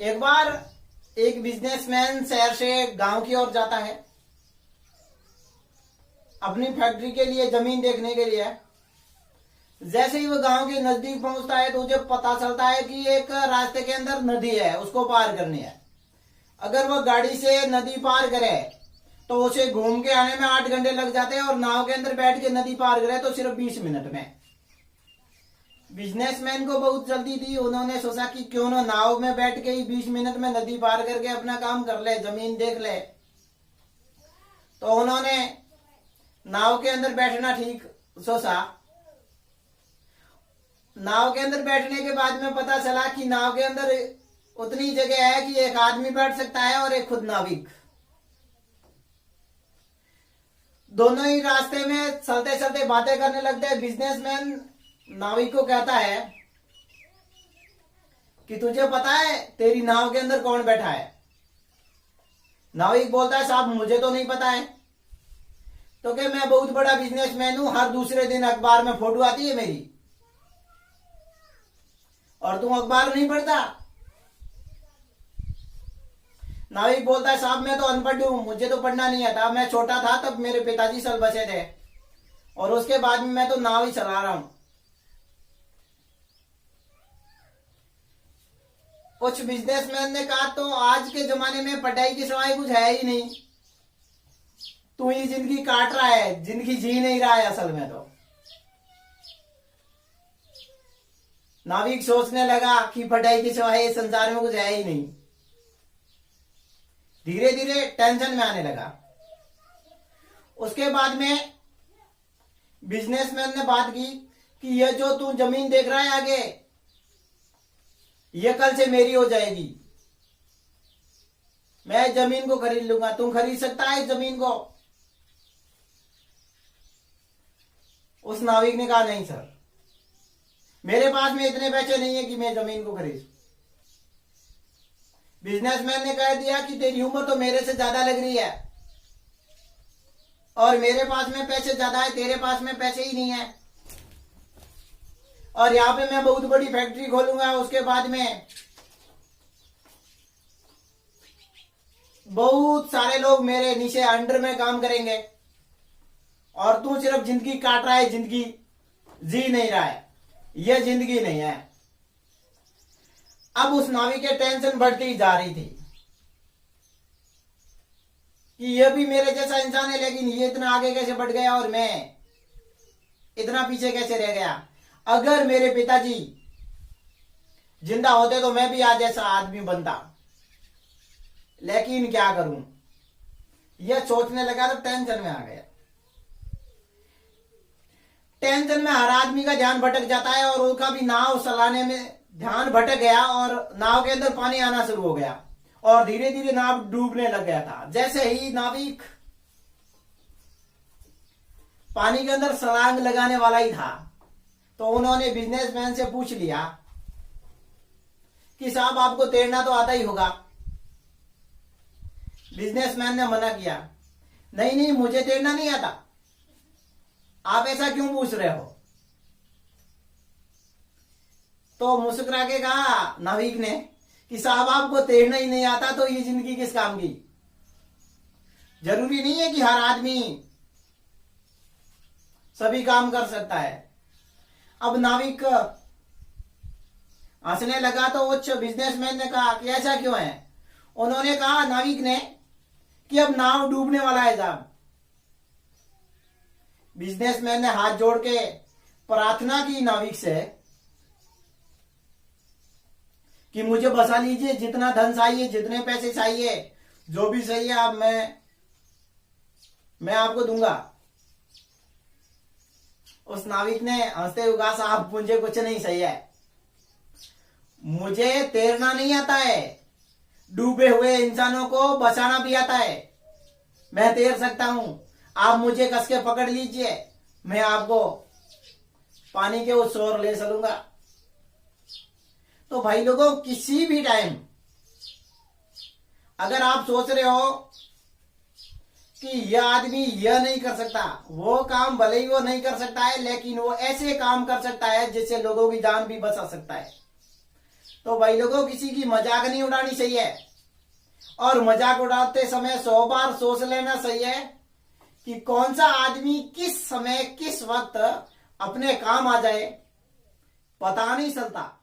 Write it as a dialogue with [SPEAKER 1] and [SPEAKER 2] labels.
[SPEAKER 1] एक बार एक बिजनेसमैन शहर से गांव की ओर जाता है अपनी फैक्ट्री के लिए, जमीन देखने के लिए। जैसे ही वो गांव के नजदीक पहुंचता है तो उसे पता चलता है कि एक रास्ते के अंदर नदी है, उसको पार करनी है। अगर वो गाड़ी से नदी पार करे तो उसे घूम के आने में 8 घंटे लग जाते हैं, और नाव के अंदर बैठ के नदी पार करे तो सिर्फ 20 मिनट में। बिजनेसमैन को बहुत जल्दी थी, उन्होंने सोचा कि क्यों ना नाव में बैठ के ही 20 मिनट में नदी पार करके अपना काम कर ले, जमीन देख ले। तो उन्होंने नाव के अंदर बैठना ठीक सोचा। नाव के अंदर बैठने के बाद में पता चला कि नाव के अंदर उतनी जगह है कि एक आदमी बैठ सकता है और एक खुद नाविक। दोनों ही रास्ते में चलते चलते बातें करने लगते हैं। बिजनेसमैन नाविक को कहता है कि तुझे पता है तेरी नाव के अंदर कौन बैठा है? नाविक बोलता है साहब मुझे तो नहीं पता है। तो क्या मैं बहुत बड़ा बिजनेसमैन हूं, हर दूसरे दिन अखबार में फोटो आती है मेरी, और तुम अखबार नहीं पढ़ता? नाविक बोलता है साहब मैं तो अनपढ़ हूं, मुझे तो पढ़ना नहीं आता। मैं छोटा था तब मेरे पिताजी सल बचे थे, और उसके बाद में मैं तो नाव ही चला रहा हूं। कुछ बिजनेसमैन ने कहा तो आज के जमाने में पढ़ाई के सिवाय कुछ है ही नहीं, तू ही जिंदगी काट रहा है, जिंदगी जी नहीं रहा है असल में। तो नाविक सोचने लगा कि पढ़ाई के सिवाय इस संसार में कुछ है ही नहीं। धीरे धीरे टेंशन में आने लगा। उसके बाद में बिजनेसमैन ने बात की कि ये जो तू जमीन देख रहा है आगे, ये कल से मेरी हो जाएगी। मैं जमीन को खरीद लूंगा, तुम खरीद सकता है इस जमीन को? उस नाविक ने कहा नहीं सर, मेरे पास में इतने पैसे नहीं है कि मैं जमीन को खरीद। बिजनेसमैन ने कह दिया कि तेरी उम्र तो मेरे से ज्यादा लग रही है, और मेरे पास में पैसे ज्यादा है, तेरे पास में पैसे ही नहीं है। और यहां पे मैं बहुत बड़ी फैक्ट्री खोलूंगा, उसके बाद में बहुत सारे लोग मेरे नीचे अंडर में काम करेंगे, और तू सिर्फ जिंदगी काट रहा है, जिंदगी जी नहीं रहा है। यह जिंदगी नहीं है। अब उस नाविक के टेंशन बढ़ती ही जा रही थी कि यह भी मेरे जैसा इंसान है, लेकिन ये इतना आगे कैसे बढ़ गया और मैं इतना पीछे कैसे रह गया। अगर मेरे पिताजी जिंदा होते तो मैं भी आज ऐसा आदमी बनता, लेकिन क्या करूं। यह सोचने लगा तो टेंशन में आ गया। टेंशन में हर आदमी का ध्यान भटक जाता है, और उनका भी नाव चलाने में ध्यान भटक गया, और नाव के अंदर पानी आना शुरू हो गया, और धीरे धीरे नाव डूबने लग गया था। जैसे ही नाविक पानी के अंदर छलांग लगाने वाला ही था, तो उन्होंने बिजनेसमैन से पूछ लिया कि साहब आपको तैरना तो आता ही होगा। बिजनेसमैन ने मना किया, नहीं नहीं मुझे तैरना नहीं आता। आप ऐसा क्यों पूछ रहे हो? तो मुस्कुरा के कहा नाविक ने कि साहब आपको तैरना ही नहीं आता तो ये जिंदगी किस काम की? जरूरी नहीं है कि हर आदमी सभी काम कर सकता है। अब नाविक हंसने लगा तो उच्च बिजनेसमैन ने कहा कि ऐसा क्यों है? उन्होंने कहा नाविक ने कि अब नाव डूबने वाला है साहब। बिजनेसमैन ने हाथ जोड़ के प्रार्थना की नाविक से कि मुझे बचा लीजिए, जितना धन चाहिए, जितने पैसे चाहिए, जो भी चाहिए आप मैं आपको दूंगा। उस नाविक ने हंसते हुए कहा साहब मुझे कुछ नहीं चाहिए, मुझे तैरना नहीं आता है, डूबे हुए इंसानों को बचाना भी आता है। मैं तैर सकता हूं, आप मुझे कस के पकड़ लीजिए, मैं आपको पानी के उस ओर ले चलूंगा। तो भाई लोगों, किसी भी टाइम अगर आप सोच रहे हो कि यह आदमी यह नहीं कर सकता, वो काम भले ही वो नहीं कर सकता है, लेकिन वो ऐसे काम कर सकता है जिससे लोगों की जान भी बचा सकता है, तो भाई लोगों किसी की मजाक नहीं उड़ानी चाहिए, और मजाक उड़ाते समय 100 बार सोच लेना चाहिए कि कौन सा आदमी किस समय किस वक्त अपने काम आ जाए, पता नहीं चलता।